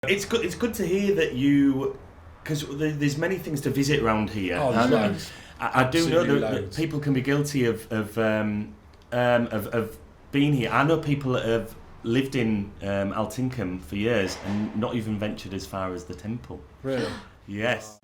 It's good. It's good to hear that you, because there's many things to visit around here. Oh, there's loads. I do know that Loads. people can be guilty of being here. I know people that have lived in Altingham for years and not even ventured as far as the temple. Really? Yes.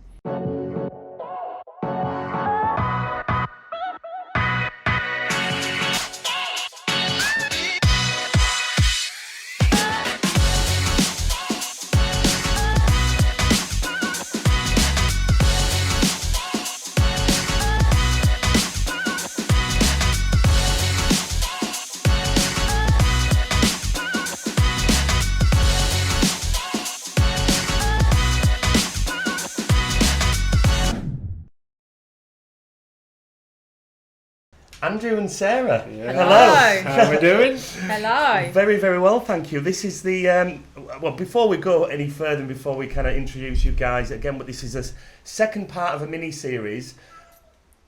Andrew and Sarah. Yeah. Hello. How are we doing? Hello. Very, very well, thank you. This is the well. Before we go any further, and before we kind of introduce you guys again, but this is a second part of a mini series,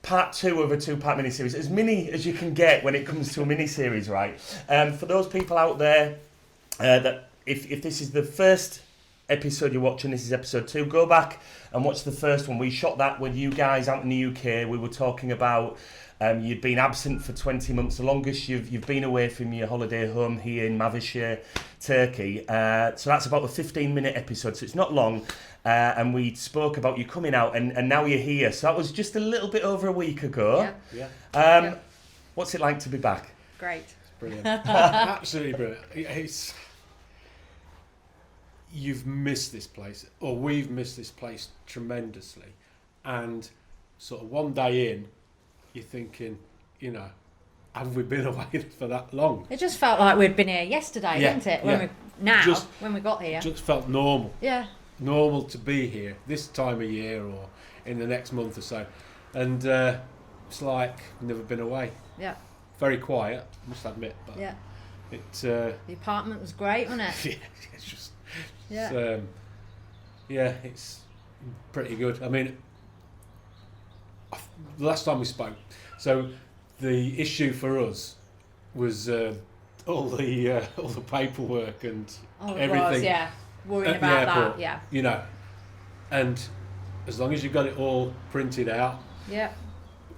part 2 of a 2-part mini series, as mini as you can get when it comes to a mini series, right? For those people out there that if this is the first episode you're watching, this is episode 2. Go back and watch the first one. We shot that with you guys out in the UK. We were talking about. You'd been absent for 20 months, the longest you've been away from your holiday home here in Mavisehir, Turkey. So that's about a 15-minute episode, so it's not long. And we spoke about you coming out, and now you're here. So that was just a little bit over a week ago. Yeah. What's it like to be back? Great. It's brilliant. Absolutely brilliant. You've missed this place, or we've missed this place tremendously. And sort of one day in, you're thinking, have we been away for that long? It just felt like we'd been here yesterday, didn't it? When we got here. Just felt normal. Yeah. Normal to be here this time of year or in the next month or so. And it's like never been away. Yeah. Very quiet, I must admit. But Yeah. the apartment was great, wasn't it? yeah, it's just... Yeah. It's pretty good. I mean, the last time we spoke, so the issue for us was all the paperwork and everything. Worrying at the about airport, that, yeah. And as long as you got it all printed out, Yeah.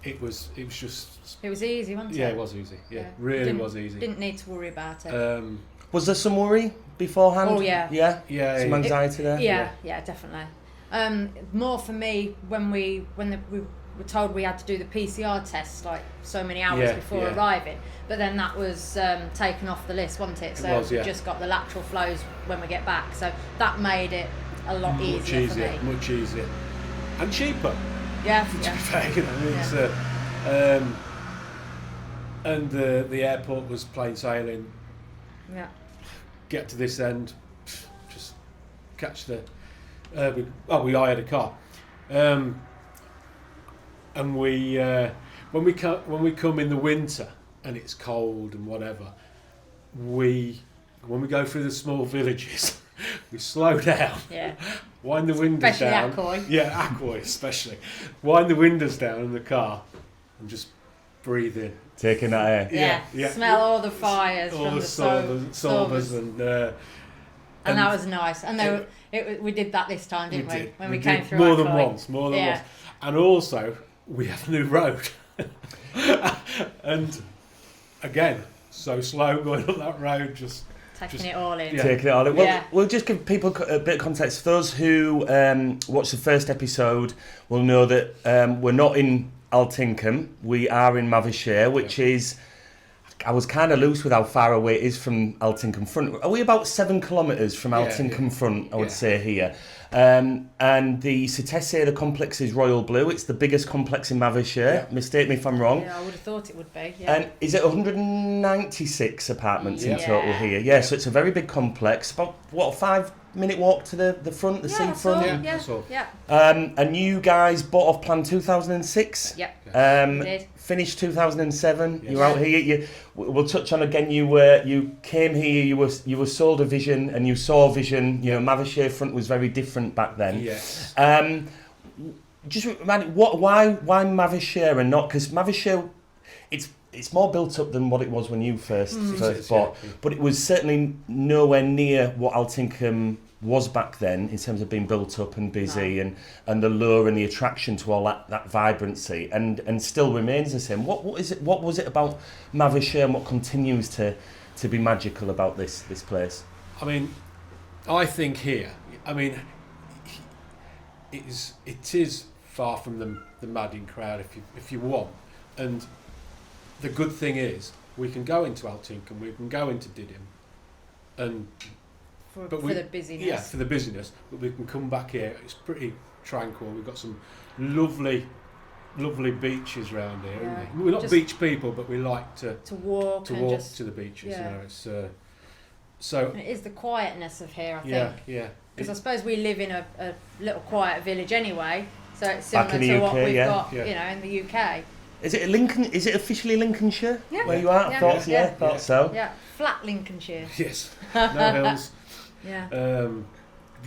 it was just... It was easy, wasn't it? Yeah, it was easy. Yeah. Really was easy. Didn't need to worry about it. Was there some worry beforehand? Oh, yeah. Yeah? Yeah. Some anxiety there? Yeah, definitely. More for me when we were told we had to do the PCR test like so many hours before arriving, but then that was taken off the list, wasn't it? So we just got the lateral flows when we get back, so that made it a lot easier for me. Much easier and cheaper. Yeah, To be fair, it's, and the airport was plain sailing. Yeah. Get to this end, just catch the. We hired a car. And we when we come in the winter and it's cold and whatever, when we go through the small villages, we slow down, wind the windows especially down. Akkoy. Yeah, Akkoy especially. Wind the windows down in the car and just breathe in. Taking that air. Yeah. Smell all the fires all from the sorbers and that was nice. And we did that this time, didn't we? When we came through more Akkoy. than once. And also we have a new road. And again, so slow going on that road, just taking it all in. Yeah. Taking it all in. Well, we'll just give people a bit of context. Those who watched the first episode will know that we're not in Altingham. We are in Mavisehir, which is... I was kind of loose with how far away it is from Altingham Front. Are we about 7 kilometres from Altingham Front, I would say, here? And the Citesse, the complex is royal blue. It's the biggest complex in Mavisehir. Yeah. Mistake me if I'm wrong. Yeah, I would have thought it would be. Yeah. And is it 196 apartments in total here? Yeah, so it's a very big complex. About, what, a 5-minute walk to the front, the seafront? That's all. Yeah. And you guys bought off plan 2006? Yep. We did. Finished 2007. Yes. You're out here. We'll touch on again. You came here. You were sold a vision, and you saw a vision. Mavisehir Front was very different back then. Yes. Just remind me, why Mavisehir and not, because Mavisehir, it's more built up than what it was when you first bought, but it was certainly nowhere near what Altingham was back then in terms of being built up and busy, and the lure and the attraction to all that vibrancy, and still remains the same. What was it about Mavisehir, and what continues to be magical about this place? I mean, I think here, I mean, it is far from the madding crowd if you want, and the good thing is we can go into Altrincham, we can go into Didim, and for the busyness. Yeah, for the busyness, but we can come back here. It's pretty tranquil. We've got some lovely beaches around here. Yeah. We're not beach people, but we like to walk to the beaches. Yeah. You know, it's so. And it is the quietness of here, I think. Yeah. Because I suppose we live in a little quiet village anyway, so it's similar Back in the to UK, what we've got, Yeah. you know, in the UK. Is it Lincoln? Is it officially Lincolnshire? Yeah. Where you are? Yeah. Thought so. Yeah, flat Lincolnshire. Yes. No hills. Yeah.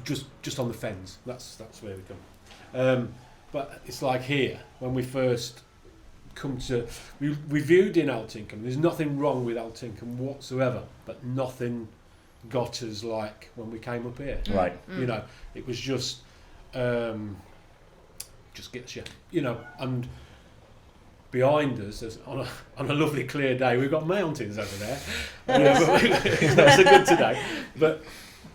Just on the fens. That's where we come. But it's like here when we first come to. We viewed in Altrincham. There's nothing wrong with Altrincham whatsoever, but nothing got us like when we came up here. Right. You know, it was just gets you. You know, and behind us, on a lovely clear day, we've got mountains over there. It's not so good today, but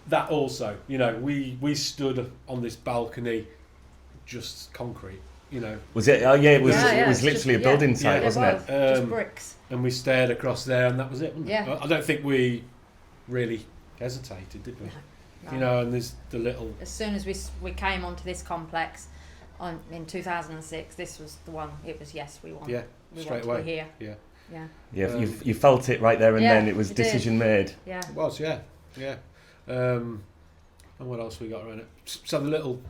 that also, you know, we stood on this balcony, just concrete, you know. Was it? Oh yeah, it was. Yeah, it was literally a building site, wasn't it? Just bricks. And we stared across there, and that was it. Yeah. I don't think we really hesitated, did we? No. You know, and there's the little. As soon as we came onto this complex, in 2006, this was the one. It was we want. Yeah, we straight want away. to be here. Yeah. Yeah. Yeah, you felt it right there and then. It was we decision made. Yeah. It was, yeah. And what else we got around it? So the little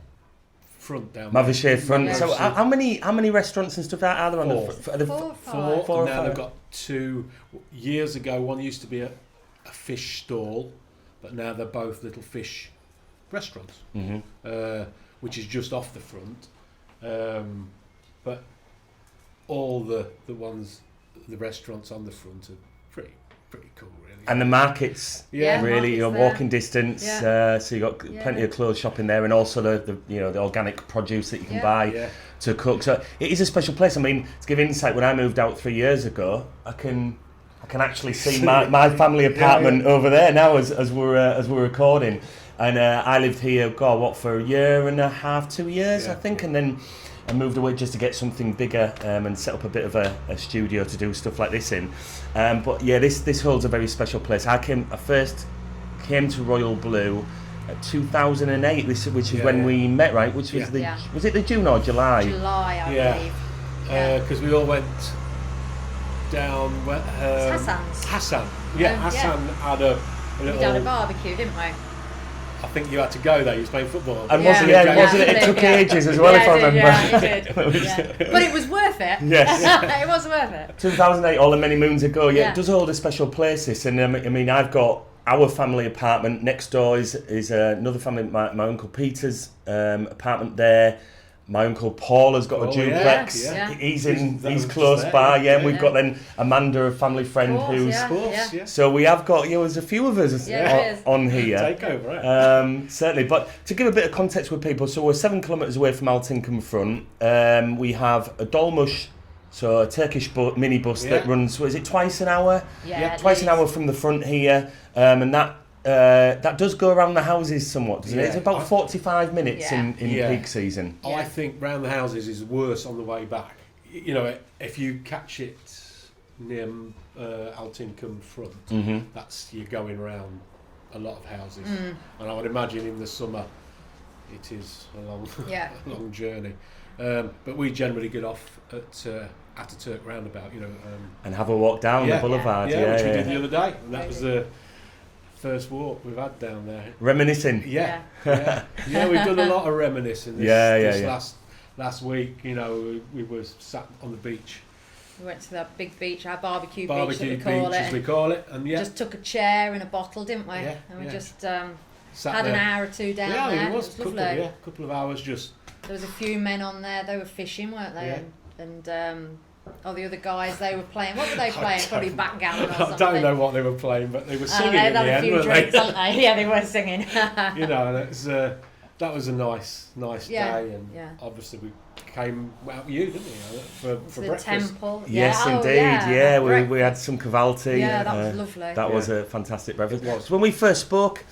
front down there. Mavisehir front. Yeah. So how many restaurants and stuff are there on Four. the Four, Four, or and now five. they've got two. Years ago, one used to be a fish stall, but now they're both little fish restaurants, which is just off the front. But all the restaurants on the front are pretty cool, really. And the markets, Yeah, really, markets you're there. walking distance. Yeah. So you got plenty of clothes shopping there, and also the organic produce that you can buy to cook. So it is a special place. I mean, to give insight, when I moved out 3 years ago, I can actually see my family apartment over there now as we're recording. And I lived here, for a year and a half, 2 years, I think, and then I moved away just to get something bigger and set up a bit of a studio to do stuff like this in. But yeah, this holds a very special place. I first came to Royal Blue at 2008, which is when we met, right? Which was was it the June or July? July, I believe. Because we all went down. Hassan's. Hassan. Yeah, Hassan had a little. We did a barbecue, didn't we? I think you had to go there. You was playing football. And wasn't it took ages as well, if I remember. Yeah, it did. But it was worth it. Yes. It was worth it. 2008, all the many moons ago. Yeah, it does hold a special place. This, and I mean, I've got our family apartment next door is another family. My Uncle Peter's apartment there. My Uncle Paul has got a duplex. Yeah. He's close by. Yeah, and we've got then Amanda, a family friend, who's. So we have got there's a few of us on here. Take over, right? Certainly, but to give a bit of context with people, so we're 7 kilometres away from Altrincham Front. We have a dolmush, so a Turkish minibus that runs. Is it twice an hour? Yeah, twice an hour from the front here, and that does go around the houses somewhat, doesn't it? It's about 45 minutes in peak season. I think round the houses is worse on the way back. You know, if you catch it near Altrincham Front, you're going round a lot of houses. And I would imagine in the summer it is a long journey. But we generally get off at Ataturk roundabout, and have a walk down the boulevard. Which we did the other day. And that was the first walk we've had down there. Reminiscing. Yeah, we've done a lot of reminiscing this last week. We were sat on the beach. We went to that big beach, our barbecue beach, as we call it, and just took a chair and a bottle, didn't we? Yeah, and we just had an hour or two down there. Yeah, it was lovely. A couple of hours just. There was a few men on there. They were fishing, weren't they? Yeah. And the other guys, they were playing. What were they playing? Probably backgammon or something. I don't know what they were playing, but they were singing they in the had a end, few weren't drinks, they? hadn't they? Yeah, they were singing. That was a nice day, and obviously we came out with you, didn't we, for the breakfast? temple. Yes, indeed. We had some cavalti. Yeah, that was lovely. That was a fantastic breakfast. It was. So when we first spoke,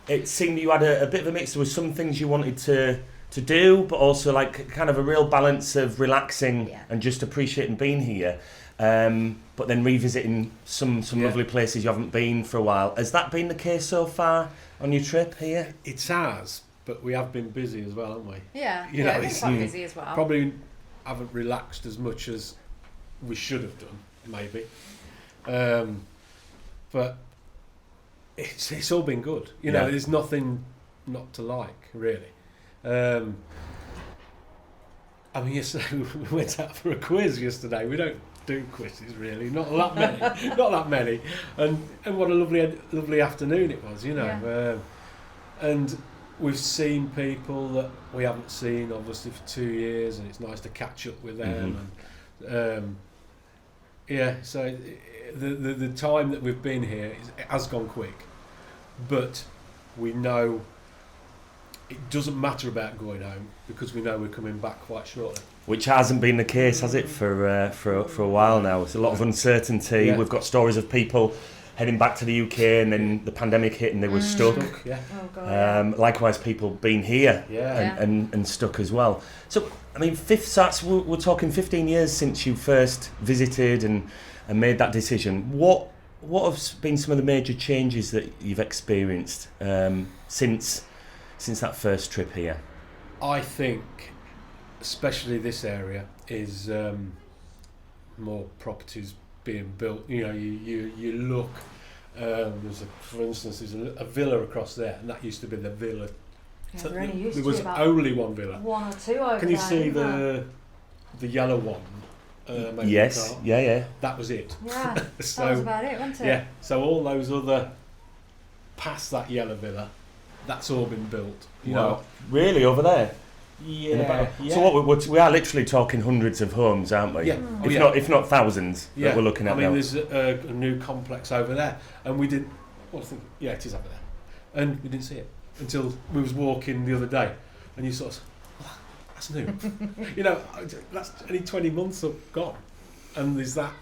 it seemed you had a bit of a mix. There was some things you wanted to do, but also like kind of a real balance of relaxing and just appreciating being here. But then revisiting some lovely places you haven't been for a while. Has that been the case so far on your trip here? It has, but we have been busy as well, haven't we? Yeah, we've been quite busy as well. Probably haven't relaxed as much as we should have done, maybe. But it's all been good. There's nothing not to like, really. Yesterday we went out for a quiz yesterday. We don't do quizzes really, not that many, and what a lovely afternoon it was, and we've seen people that we haven't seen obviously for 2 years, and it's nice to catch up with them. And so the time that we've been here has gone quick, but we know it doesn't matter about going home because we know we're coming back quite shortly. Which hasn't been the case, has it, for a while now? It's a lot of uncertainty. Yeah. We've got stories of people heading back to the UK and then the pandemic hit and they were stuck. Yeah. Oh God. Likewise, people being here Yeah. and stuck as well. So, we're talking 15 years since you first visited and made that decision. What have been some of the major changes that you've experienced since that first trip here? I think, especially this area, is more properties being built. You look. For instance, there's a villa across there, and that used to be the villa. Yeah, there was only one villa. One or two over Can you there, see isn't the yellow one? Maybe Yes. Yeah. That was it. Yeah, So, that was about it, wasn't it? Yeah. So all those other past that yellow villa, that's all been built. You know. Really, over there? Yeah. So we are literally talking hundreds of homes, aren't we? Yeah. If not thousands that we're looking at now. There's a new complex over there, and we didn't. Well, I think it is over there, and we didn't see it until we was walking the other day, and you sort of, that's new. That's only 20 months gone, and there's that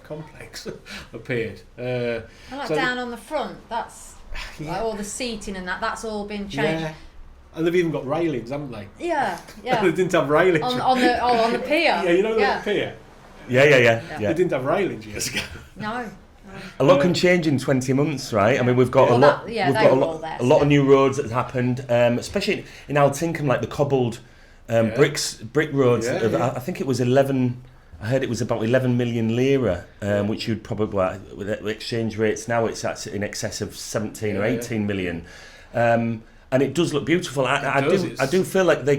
complex appeared. And down on the front, that's like all the seating and that's all been changed. Yeah. And they've even got railings, haven't they? Yeah. They didn't have railings. On the pier. Yeah, the pier. Yeah. They didn't have railings years ago. No. A lot can change in 20 months, right? I mean, we've got a lot of new roads that have happened, especially in Altinkham, like the cobbled brick roads. I think it was 11. I heard it was about 11 million lira, which you'd probably, with the exchange rates now, it's in excess of 17 or 18 million. And it does look beautiful. I do feel like they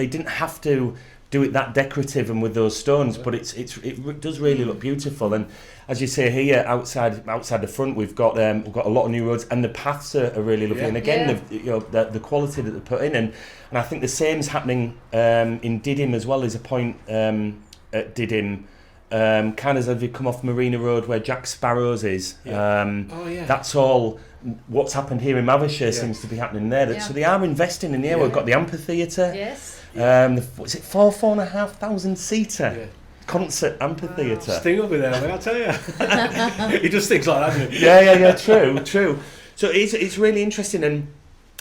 didn't have to do it that decorative and with those stones, but it does really look beautiful. And as you say here, outside the front, we've got a lot of new roads, and the paths are really lovely. And again, the quality that they put in, and I think the same's happening in Didim as well. There's a point at Didim, kind of as you come off Marina Road where Jack Sparrow's is. That's all. What's happened here in Mavisehir seems to be happening there. So they are investing in here. We've got the amphitheatre. Yes. Was it 4,500 seater concert amphitheatre? Wow. Sting will be there, I tell you. He just thinks like that, doesn't he? Yeah. True. So it's really interesting, and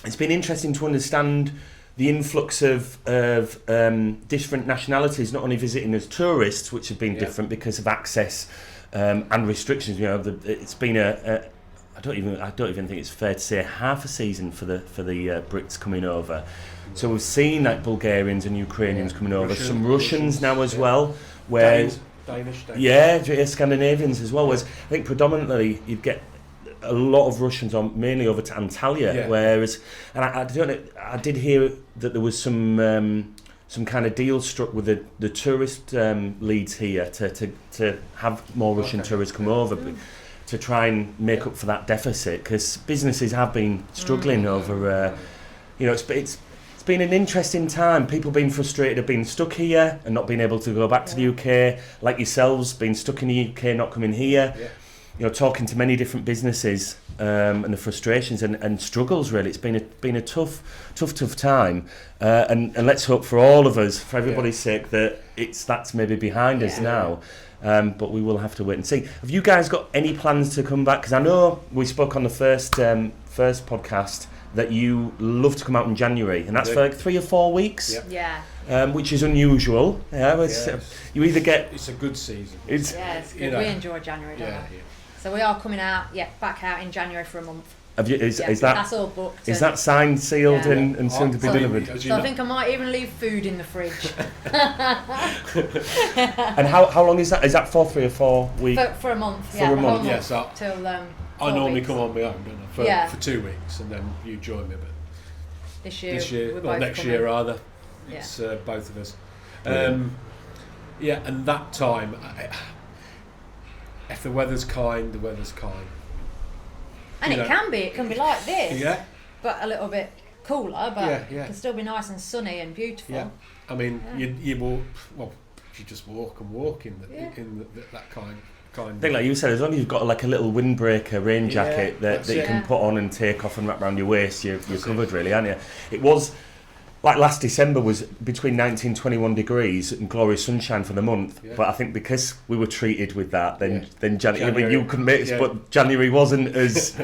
it's been interesting to understand the influx of different nationalities, not only visiting as tourists, which have been different because of access and restrictions. It's been I don't even think it's fair to say half a season for the Brits coming over. So we've seen like Bulgarians and Ukrainians coming over, some Russians now as well, where Danish. Scandinavians as well. Whereas I think predominantly you'd get a lot of Russians mainly over to Antalya, whereas I did hear that there was some kind of deal struck with the tourist leads here to have more Russian tourists come over. To try and make up for that deficit, because businesses have been struggling over, it's been an interesting time. People being frustrated of being stuck here and not being able to go back to the UK, like yourselves, being stuck in the UK, not coming here. Yeah. You know, talking to many different businesses and the frustrations and struggles. Really, it's been a tough time. And let's hope for all of us, for everybody's sake, that that's maybe behind us now. But we will have to wait and see. Have you guys got any plans to come back? Because I know we spoke on the first podcast that you love to come out in January, and that's for like 3 or 4 weeks. Which is unusual. You either get... It's a good season. It's good. You know, we enjoy January, don't we? So we are coming out, back out in January for a month. Have you, is that, that's all booked. Is that signed, sealed and soon to be delivered? So I think I might even leave food in the fridge. And how long is that? Is that for 3 or 4 weeks? For a month, For a month. Yeah, so till I normally come on my own, don't I? For 2 weeks, and then you join me. But this year or next year rather. It's both of us. And that time, if the weather's kind, the weather's kind. And it can be like this, but a little bit cooler, but it can still be nice and sunny and beautiful. Yeah, I mean, you walk, you just walk in that kind. I think, like you said, as long as you've got like a little windbreaker rain jacket that you can put on and take off and wrap around your waist, you're covered, really, aren't you? It was like last December was between 19 and 21 degrees and glorious sunshine for the month. But I think because we were treated with that, then January, I mean, you couldn't make it, but January wasn't as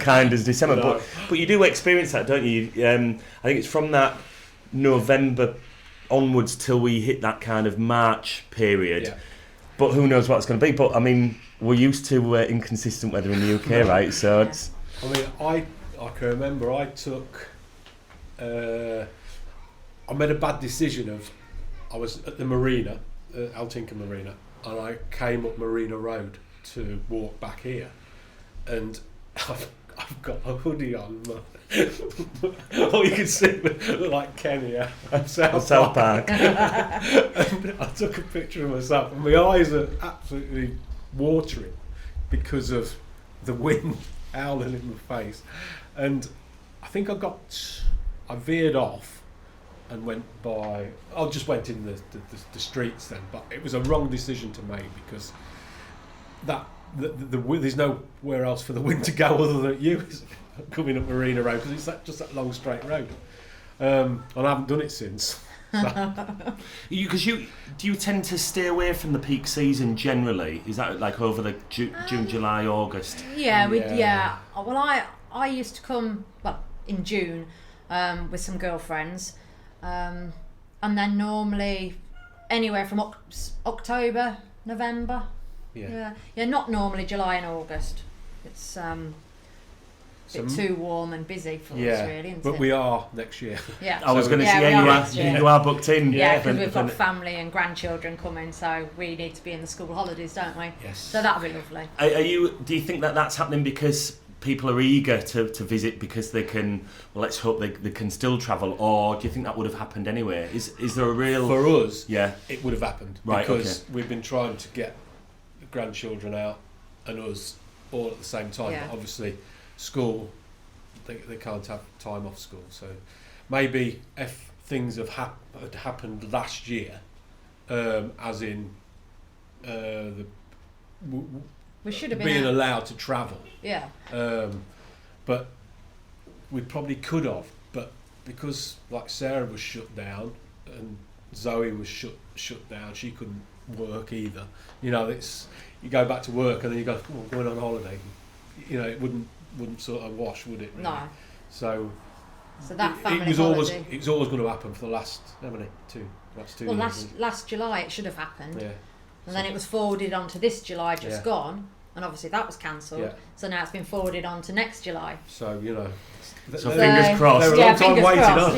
kind as December. No. But you do experience that, don't you? I think it's from that November onwards till we hit that kind of March period. Yeah. But who knows what it's going to be? But I mean, we're used to inconsistent weather in the UK, right? So it's. I mean, I can remember I took. I made a bad decision I was at the marina, Altinka Marina, and I came up Marina Road to walk back here, and I've got a hoodie on. All you can see look like Kenny at South Park. And I took a picture of myself, and my eyes are absolutely watering because of the wind howling in my face. And I think I veered off and went by. I just went in the streets then, but it was a wrong decision to make because there's nowhere else for the wind to go other than you coming up Marina Road because it's just that long straight road, and I haven't done it since. Do you tend to stay away from the peak season generally? Is that like over the June, July, August? Well, I used to come in June with some girlfriends. And then normally anywhere from October, November. Not normally July and August. It's a bit too warm and busy for us, really, isn't but it? we are next year. I was going to say, you are booked in. Because we've got family and grandchildren coming, so we need to be in the school holidays, don't we? Yes. So that'll be lovely. Do you think that's happening because people are eager to visit because they can, let's hope they can still travel, or do you think that would have happened anyway? Is there a real... For us, it would have happened, because we've been trying to get the grandchildren out and us all at the same time, but obviously school, they can't have time off school, so maybe if things had happened last year, as in we should have been allowed to travel. But we probably could have. But because like Sarah was shut down and Zoe was shut down, she couldn't work either. You know, it's you go back to work and then you go, I'm going on holiday. You know, it wouldn't sort of wash, would it? Really? No. So that family it was always going to happen for the last how many? Last 2 years. Last July it should have happened. Yeah. And then it was forwarded on to this July just gone, and obviously that was cancelled. Yeah. So now it's been forwarded on to next July. So, you know. So fingers crossed. They're a long time waiting on.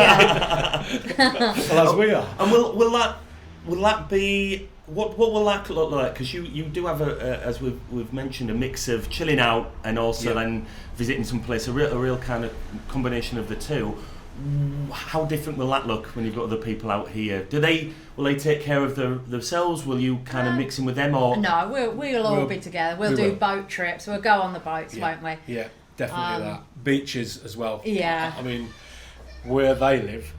Well, as we are. And will that be... What will that look like? Because you do have, as we've mentioned, a mix of chilling out and also then visiting some place, a real kind of combination of the two. How different will that look when you've got other people out here? Will they take care of themselves? Will you kind of mix in with them, or no? We'll all be together. We'll do boat trips. We'll go on the boats, won't we? Yeah, definitely that. Beaches as well. Yeah. I mean, where they live,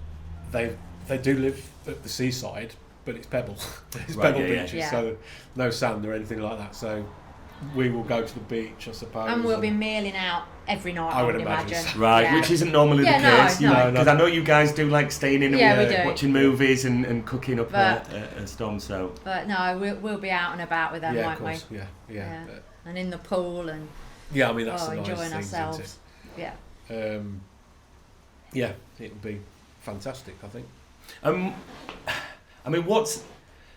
they do live at the seaside, but it's pebble. It's Right, pebble yeah, beaches, yeah. so no sand or anything like that. So we will go to the beach, I suppose. And we'll be mealing out every night, I I would would imagine. imagine. Right, Yeah. which isn't normally Yeah, the case, no. because I know you guys do like staying in Yeah, and we do. watching movies and cooking up But- a storm. So But no, we'll be out and about with them, yeah, won't of course. we? Yeah. Yeah. But, And in the pool and yeah, I mean that's the nice enjoying things, ourselves. Yeah. isn't it? Yeah, it'll be fantastic, I think. I mean,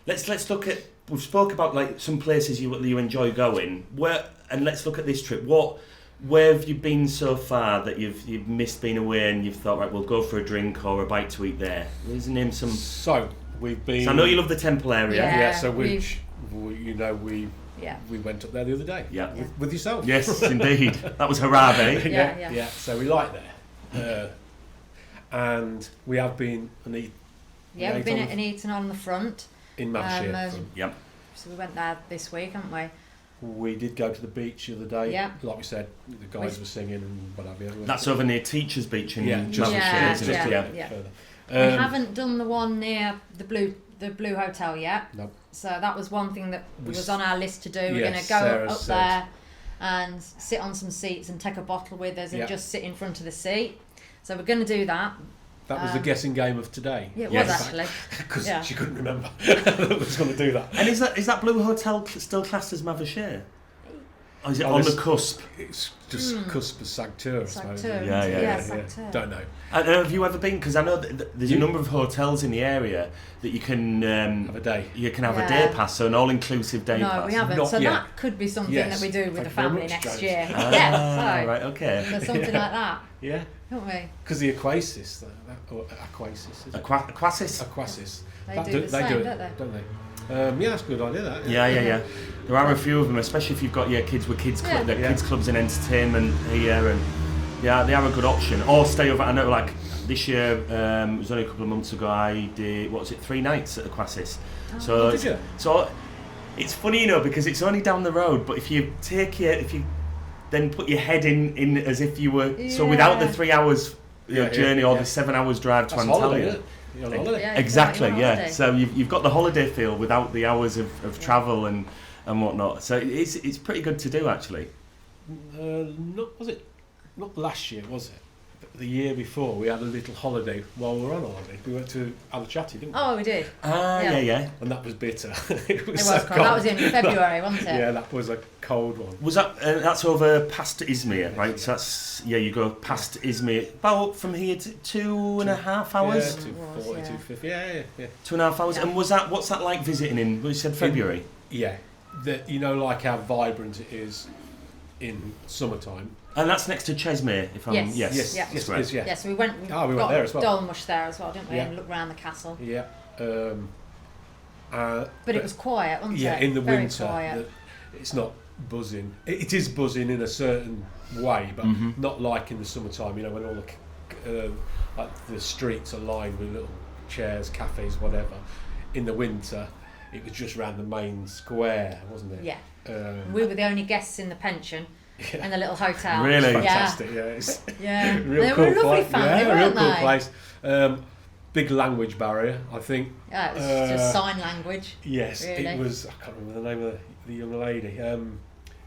let's look at. We've spoke about like some places you enjoy going. And let's look at this trip. Where have you been so far that you've missed being away and you've thought, right, we'll go for a drink or a bite to eat there? Let's name some. So we've been. So I know you love the Temple area. Yeah. Yeah. So we Yeah. went up there the other day. Yeah. With yourself. Yes, indeed. That was Harare. Yeah. So we like there, and we have been and eat. Yeah, we've been at an eating on the front. In Mavisehir. Yep. So we went there this week, haven't we? We did go to the beach the other day. Yeah. Like we said, the guys were singing and what have you. That's over near Teachers Beach in just Yeah, Mavisehir, isn't it? yeah. further. We haven't done the one near the Blue Hotel yet. No. So that was one thing that We was on our list to do. We're Yes, going to go Sarah up said. there and sit on some seats and take a bottle with us and Yeah. just sit in front of the seat. So we're going to do that. That was the guessing game of today. Yeah, it Yes. was actually. Because Yeah. she couldn't remember that was going to do that. And is that Blue Hotel still classed as Mavisehir? Or is it Oh, on this- the cusp? It's just cusp of Sagtur, I suppose. Sagtur. Yeah. Sagtur. Don't know. And have you ever been? Because I know that there's a number of hotels in the area that you can Have a day. You can have a Yeah. day pass, so an all-inclusive day No, pass. we haven't. Not So yet. that could be something Yes. that we do with Thank the you very family much, next James. year. Ah, Yeah, so right, okay. there's something like that, Yeah. don't we? Because the Aquasis, or Aquasis, is it? Aquasis? Aquasis. They That do the same, do it, don't they? don't they? Yeah, that's a good idea, that. Yeah. There are a few of them, especially if you've got your kids with kids Yeah. clubs and entertainment here, and yeah, they are a good option. Or stay over. I know, like this year, it was only a couple of months ago. I did 3 nights at Aquasis. Oh, did you? So it's funny, because it's only down the road. But if you then put your head in as if you were without the 3 hours journey or the 7 hours drive to That's Antalya. holiday, isn't it? You're on holiday. Yeah, Exactly, you're on yeah. holiday. So you've got the holiday feel without the hours of travel and whatnot. So it's pretty good to do, actually. Not last year, was it? The year before, we had a little holiday while we were on holiday. We went to Alachati, didn't we? Oh, we did. Yeah. And that was bitter. It was cold. That was in February, wasn't it? Yeah, that was a cold one. Was that that's over past Izmir, right? So that's you go past Izmir about from here to 2.5 hours. Yeah, 240, Yeah. 250. Yeah. 2.5 hours. Yeah. And what's that like visiting in? You said February. Yeah. Like how vibrant it is in summertime. And that's next to Chesmere, if I'm Yes. yes. Yeah. That's right. Yeah. Yes, we went. We went got there as well. Dolmush there as well, didn't we? Yeah. And looked round the castle. Yeah. But it was quiet, wasn't yeah, it? in the Very winter, quiet. it's not buzzing. It is buzzing in a certain way, but Mhm. not like in the summertime. When all like the streets are lined with little chairs, cafes, whatever. In the winter, it was just around the main square, wasn't it? Yeah. We We were the only guests in the pension in the little hotel. Really? fantastic. Yeah, it's Yeah. real They cool were a lovely place. family, Yeah, real weren't cool they? place. Big language barrier, I think. Yeah, it was just sign language. Yes, Really? it was. I can't remember the name of the young lady.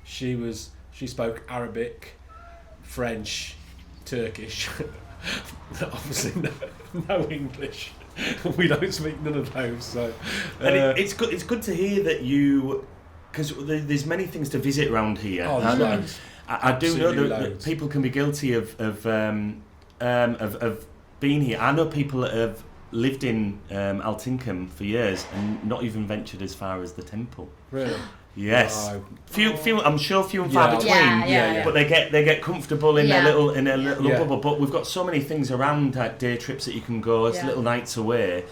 She spoke Arabic, French, Turkish. Obviously, no English. We don't speak none of those. So, And it's good. It's good to hear that because there's many things to visit around here. Oh, there's And loads. I do know Absolutely that loads. people can be guilty of being here. I know people that have lived in Altinkum for years and not even ventured as far as the temple. Really? Yes, No. few. I'm sure few and Yeah. far between. Yeah. But they get comfortable in Yeah. their little Yeah. bubble. But we've got so many things around, like day trips that you can go. It's Yeah. little nights away.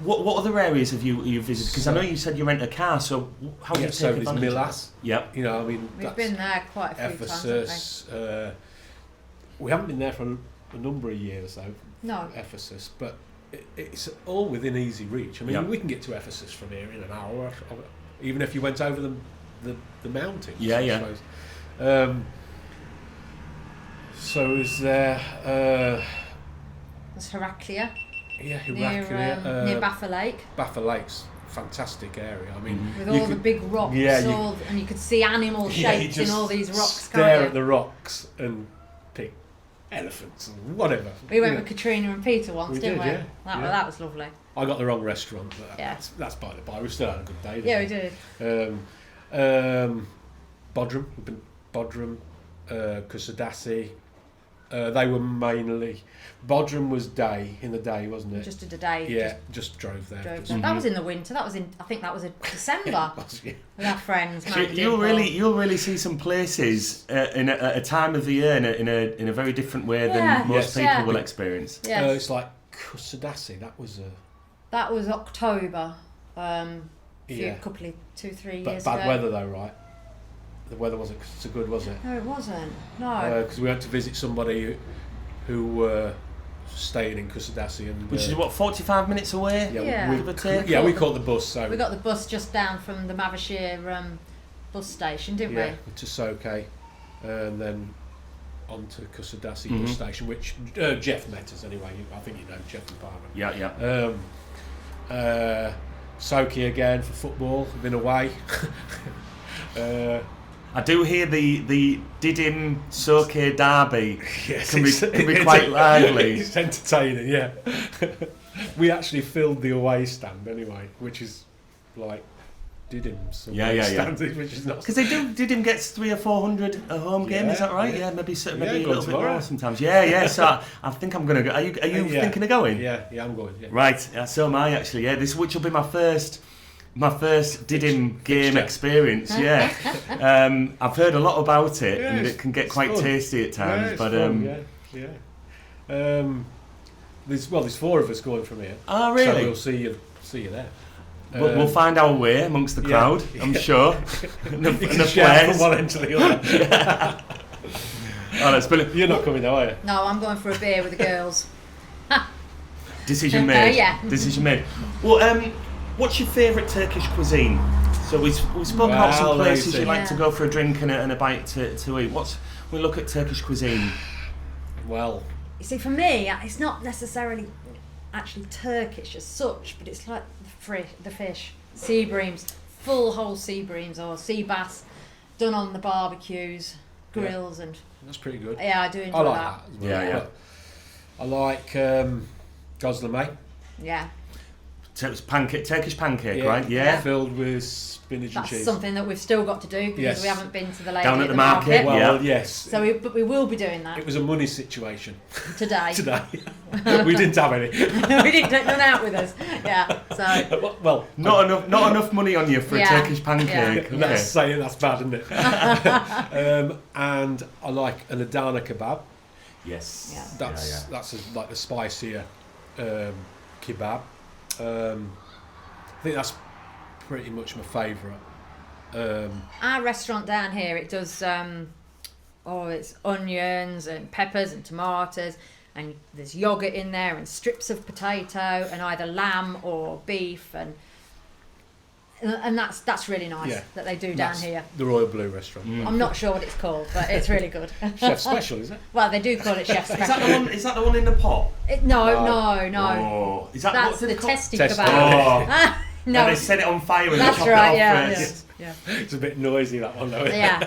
What other areas have you visited? Because I know you said you rent a car. So how do you take So there's advantage of that? Milas. Yep. We've We've been there quite a few times, haven't Ephesus. We haven't been there for a number of years though. we? No. Ephesus, but it's all within easy reach. I mean, Yeah. we can get to Ephesus from here in an hour, even if you went over the mountains. Yeah, I yeah. suppose. So is there? was Heraclea. Yeah, Heraclea. Near Baffa Lake. Baffa Lake's fantastic area. I mean, with all the big rocks, and you could see animal shapes in all these rocks. Stare at the rocks and pick elephants and whatever. We went with Katrina and Peter once, didn't we? Yeah. That was lovely. I got the wrong restaurant, but that's by the by. We still had a good day. Yeah, we did. Bodrum, we've been Bodrum, Kusadasi. They were mainly. Bodrum was in the day, wasn't it? Just did a day. Yeah, just drove there. That was in the winter. I think that was in December with our friends. So you'll really see some places at a time of the year in a very different way than most people will experience. Yes. It's like Kusadasi. That was October. Couple of 2-3 years ago. Bad weather though, right? The weather wasn't so good, was it? No, it wasn't. No. Because we went to visit somebody who were staying in Kusadasi, which is what 45 minutes away. We caught the bus. So we got the bus just down from the Mavisehir bus station, didn't we? To Soke, and then on to Kusadasi bus station, which Jeff met us anyway. I think you know Jeff and Barman. Soke again for football. We've been away. I do hear the Didim Soke derby can be quite lively. It's entertaining, yeah. We actually filled the away stand anyway, which is like Didim's away stand, which is not. Because Didim gets 300 or 400 a home game, is that right? Yeah, maybe a little bit more sometimes. Yeah. So I think I'm going to go. Are you thinking of going? Yeah, I'm going. Yeah. Right, so am I actually. Yeah, which will be my first Didim game experience. Yeah, I've heard a lot about it, and it can get quite tasty at times. But there's 4 of us going from here. Oh, really? So we'll see you there. We'll find our way amongst the crowd, I'm sure. and the flares from one end to the other. Oh, that's brilliant. You're not coming though, are you? No, I'm going for a beer with the girls. Decision made. Yeah. Decision made. Well, what's your favourite Turkish cuisine? So we spoke about some places you like to go for a drink and a bite to eat. We look at Turkish cuisine. Well, you see, for me, it's not necessarily actually Turkish as such, but it's like the fish, sea breams, full whole sea breams or sea bass, done on the barbecues, grills, and that's pretty good. Yeah, I do enjoy that. I like that. Yeah. I like gozleme. Yeah. Turkish pancake, right? Yeah. Filled with spinach and cheese. That's something that we've still got to do because we haven't been to the lady down at the market. Well, yes. So we will be doing that. It was a money situation. Today. We didn't have any. We didn't take none out with us. Yeah. So. Well, not enough money on you for a Turkish pancake. Yeah. Okay. That's bad, isn't it? And I like an Adana kebab. Yes. Yeah. That's like the spicier kebab. I think that's pretty much my favourite. Our restaurant down here, it does it's onions and peppers and tomatoes, and there's yoghurt in there and strips of potato and either lamb or beef, and that's really nice that they do down here. The Royal Blue restaurant. I'm not sure what it's called, but it's really good. Chef Special, is it? Well, they do call it Chef Special. Is that the one in the pot? No. Oh, is that that's the testy kebab. Oh. No, and they set it on fire and that's chop right, it off. Yeah. It's a bit noisy, that one, though. Yeah.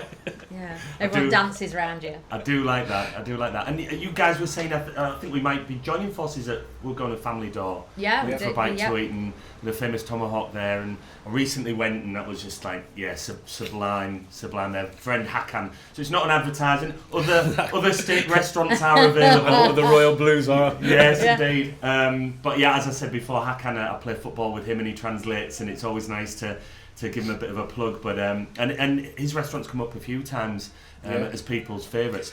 Everyone dances around you. I do like that. And you guys were saying, I think we might be joining forces we'll go on a family door. Yeah, we for a bite to eat, and the famous tomahawk there. And I recently went, and that was just like, sublime there. Friend Hakan. So it's not an advertising. Other state restaurants are available. The Royal Blues are. Yes, indeed. But as I said before, Hakan, I play football with him, and he translates, and it's always nice to give him a bit of a plug. But and his restaurant's come up a few times as people's favourites.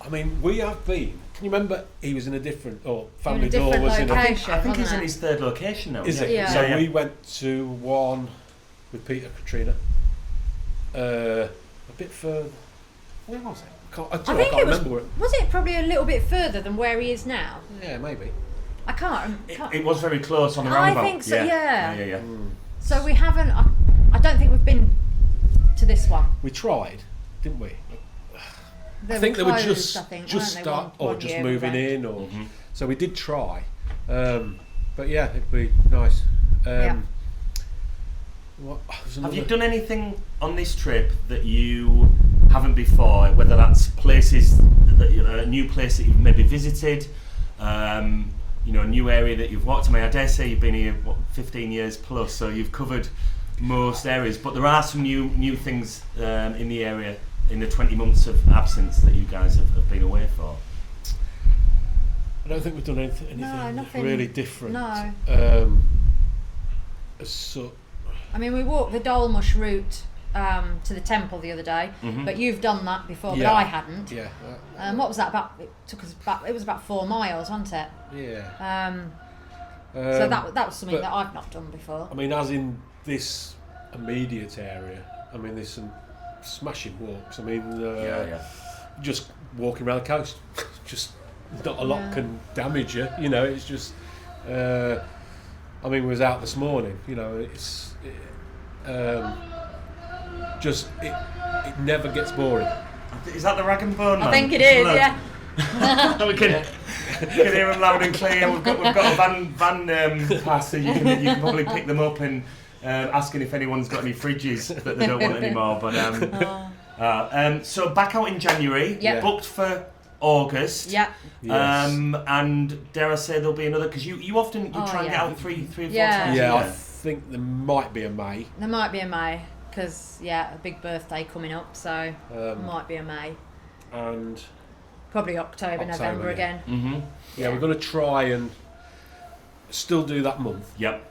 I mean, we have been. Can you remember he was in a different family door was location, in I think he's in his third location now. Is it? Yeah. So we went to one with Peter, Katrina. A bit further. Where was it? I can't remember. Was it probably a little bit further than where he is now? Yeah, maybe. I can't. It was very close on the roundabout. I think so. Yeah. Mm. So we haven't. I don't think we've been to this one. We tried, didn't we? They I think were they were closed, just weren't they, start or one just year moving ago. in, or so we did try. But yeah, it'd be nice. Have you done anything on this trip that you haven't before? Whether that's places that a new place that you've maybe visited, a new area that you've walked. I mean, I dare say you've been here 15 years plus, so you've covered most areas. But there are some new things in the area in the 20 months of absence that you guys have been away for. I don't think we've done anything nothing really different. No. I mean, we walked the Dolmush route to the temple the other day, but you've done that before, but I hadn't. Yeah. What was that about? It was about 4 miles, wasn't it? Yeah. So that was something that I've not done before. I mean, as in this immediate area, I mean, there's some smashing walks. I mean, just walking around the coast, just not a lot can damage you. It's just. I mean, we was out this morning. It never gets boring. Is that the Rag and Bone Man? I think it is. Yeah. We can hear them loud and clear. We've got a van pass, so you can probably pick them up and asking if anyone's got any fridges that they don't want anymore. But so back out in January, booked for August. Yeah. Yes. And dare I say there'll be another, because you often try and get out three or four times. Yeah, I think there might be a May. There might be a May, because a big birthday coming up, so might be a May. And probably October, November again. Mm-hmm. Yeah, we're going to try and still do that month. Yep.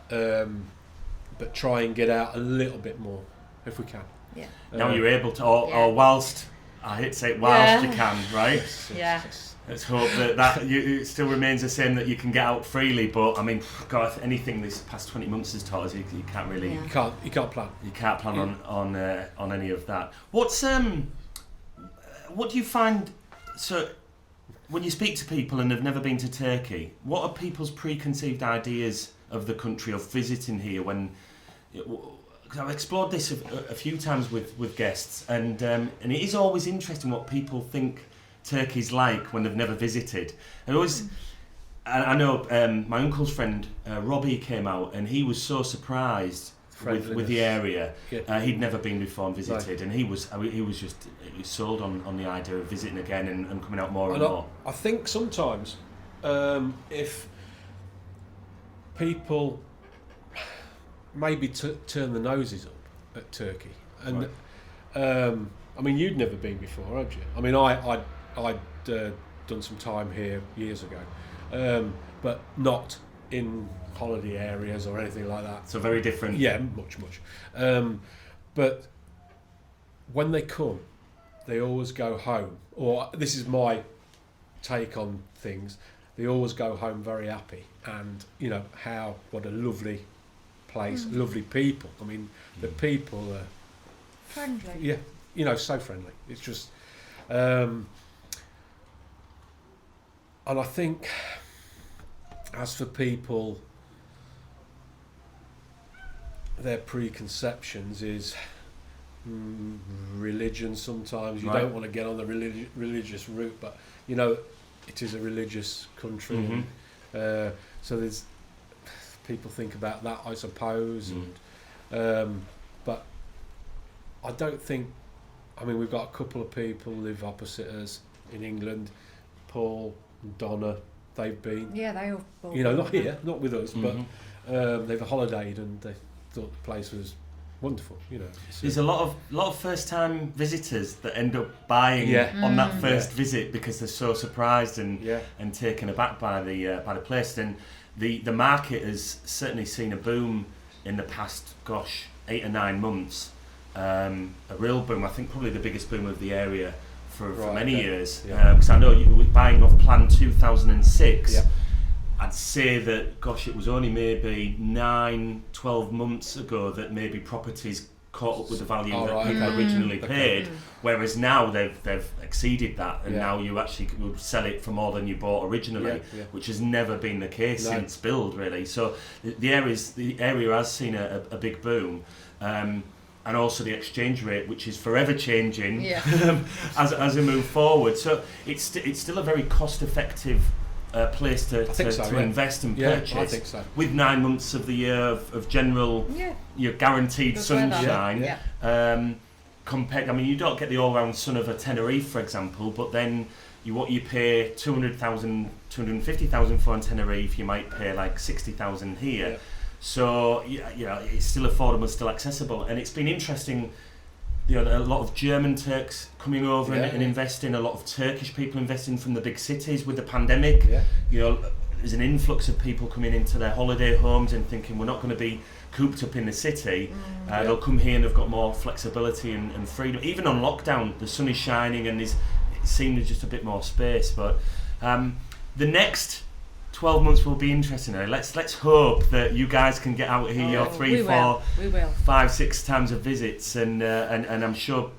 But try and get out a little bit more if we can. Yeah. Now you're able to, or whilst. I hate to say it, whilst you can, right? Yeah. Let's hope that it still remains the same, that you can get out freely. But I mean, God, if anything this past 20 months has taught us, you can't really. You can't plan. You can't plan on any of that. What do you find? So, when you speak to people and have never been to Turkey, what are people's preconceived ideas of the country, of visiting here? Because I've explored this a few times with guests, and it is always interesting what people think Turkey's like when they've never visited. And I know my uncle's friend Robbie came out, and he was so surprised with the area. He'd never been before and visited, and he was sold on the idea of visiting again and coming out more and more. I think sometimes if people maybe turn the noses up at Turkey, and I mean, you'd never been before, had you? I mean, I'd done some time here years ago, but not in holiday areas or anything like that. So very different. Yeah, much. But when they come, they always go home, or this is my take on things, they always go home very happy, and what a lovely place, lovely people. I mean, the people are friendly. Yeah, so friendly. It's just, and I think, as for people, their preconceptions is religion. Sometimes you don't want to get on the religious route, but it is a religious country, and, so there's. People think about that, I suppose, and but I don't think. I mean, we've got a couple of people who live opposite us in England, Paul and Donna. They've been. Yeah, they all. Not here, not with us, but they've holidayed and they thought the place was wonderful. There's a lot of first-time visitors that end up buying on that first visit because they're so surprised and taken aback by the place. And the market has certainly seen a boom in the past 8 or 9 months. A real boom. I think probably the biggest boom of the area for many years. Because I know you were buying off plan 2006. Yeah. I'd say that, it was only maybe 9-12 months ago that maybe properties caught up with the value that people originally paid, whereas now they've exceeded that, and now you actually would sell it for more than you bought originally, which has never been the case since build, really. So the area has seen a big boom. and also the exchange rate, which is forever changing Yeah. as we move forward. So it's still a very cost-effective place to invest and purchase. I think so. With 9 months of the year of general, your guaranteed Good sunshine. weather. Compared, I mean, you don't get the all-round sun of a Tenerife, for example, but then what you pay 200,000, 250,000 for on Tenerife, you might pay like 60,000 here. Yeah. So it's still affordable, still accessible, and it's been interesting. A lot of German Turks coming over and investing, a lot of Turkish people investing from the big cities with the pandemic. Yeah. There's an influx of people coming into their holiday homes and thinking we're not going to be cooped up in the city. They'll come here and they've got more flexibility and freedom. Even on lockdown, the sun is shining and it seems there's just a bit more space. But the next 12 months will be interesting. Let's hope that you guys can get out here your 3, 4, 5, 6 times of visits, and I'm sure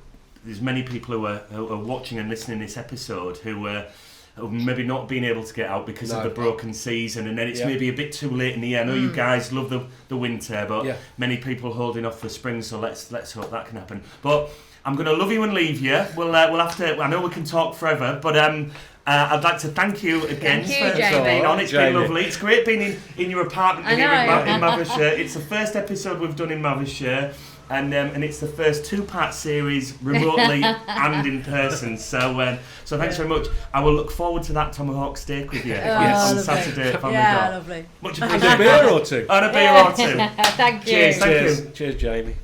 there's many people who are watching and listening to this episode who have maybe not been able to get out because of the broken season, and then it's maybe a bit too late in the year. I know you guys love the winter, but many people holding off for spring, so let's hope that can happen. But I'm going to love you and leave you. We'll have to. I know we can talk forever, but I'd like to thank you again for being on. It's been lovely. It's great being in your apartment here in Mavisehir. It's the first episode we've done in Mavisehir, and it's the first 2-part series remotely and in person. So thanks very much. I will look forward to that tomahawk steak with you on Saturday at Family Dog. Lovely. Much And appreciated. a beer or two. And a beer or two. Thank you. Cheers. Thank you. Cheers, Jamie.